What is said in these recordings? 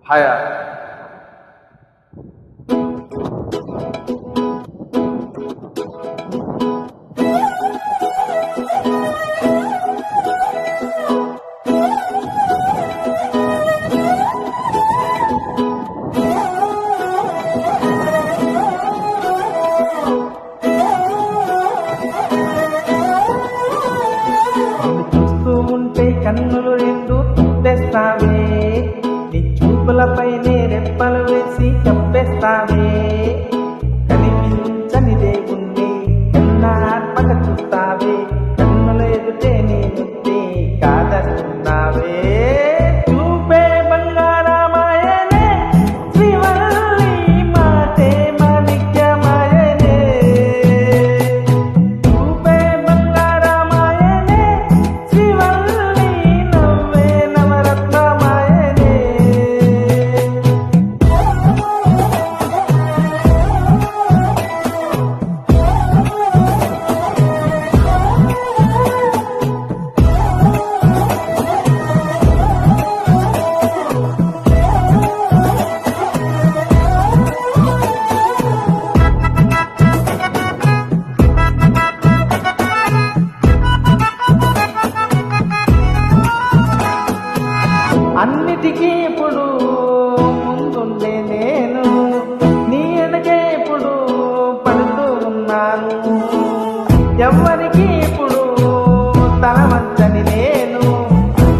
Hagia కన్నులు రెండు తెస్తావే, నీ చూపులపైనే రెప్పలు వేసి చంపేస్తావే. కనిపించని దేవుణ్ణి కన్నాత్మక చూస్తావే, కన్నుల ఎదుటే నేనుంటే కాదన్నావే. చూపే బంగారమాయనే శ్రీవల్లి మాటే మాణిక్యమాయనే. చూపే బంగారమాయనే శ్రీవల్లి నవ్వే నవరత్నమాయనే. అన్నిటికీ ఇప్పుడు ముందుండే నేను, నీ వెనకే ఇప్పుడు పడుతూ ఉన్నాను. ఎవ్వరికి ఇప్పుడు తల వంచని నేను,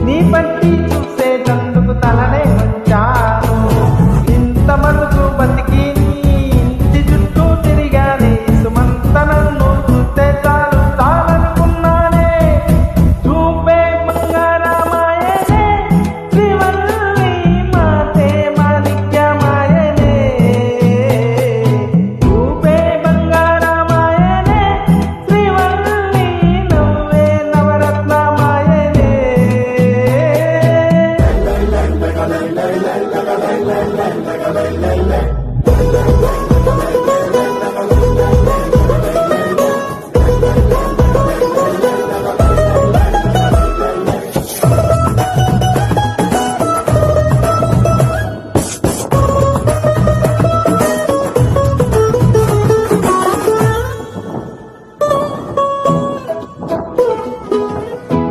నీ పట్టి చూసేటందుకు తలనే వంచాను. ఇంత మటుకు బతికి నీ ఇంటి చుట్టూ తిరిగానే, సుమంత నన్ను చూస్తే చాలు చాలనుకున్నానే. చూపే బంగారమాయనే శ్రీవల్లి మాటే మాణిక్యమాయనే. చూపే బంగారమాయనే శ్రీవల్లి నవ్వే నవరత్నమాయనే.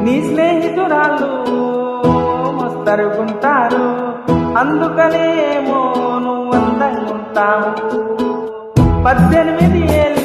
నీ స్నేహితురాళ్ళు మస్తరుగుంటారు, అందుకనేమో నువ్వు అందంగా ఉంటావు. 18 ఏళ్ళ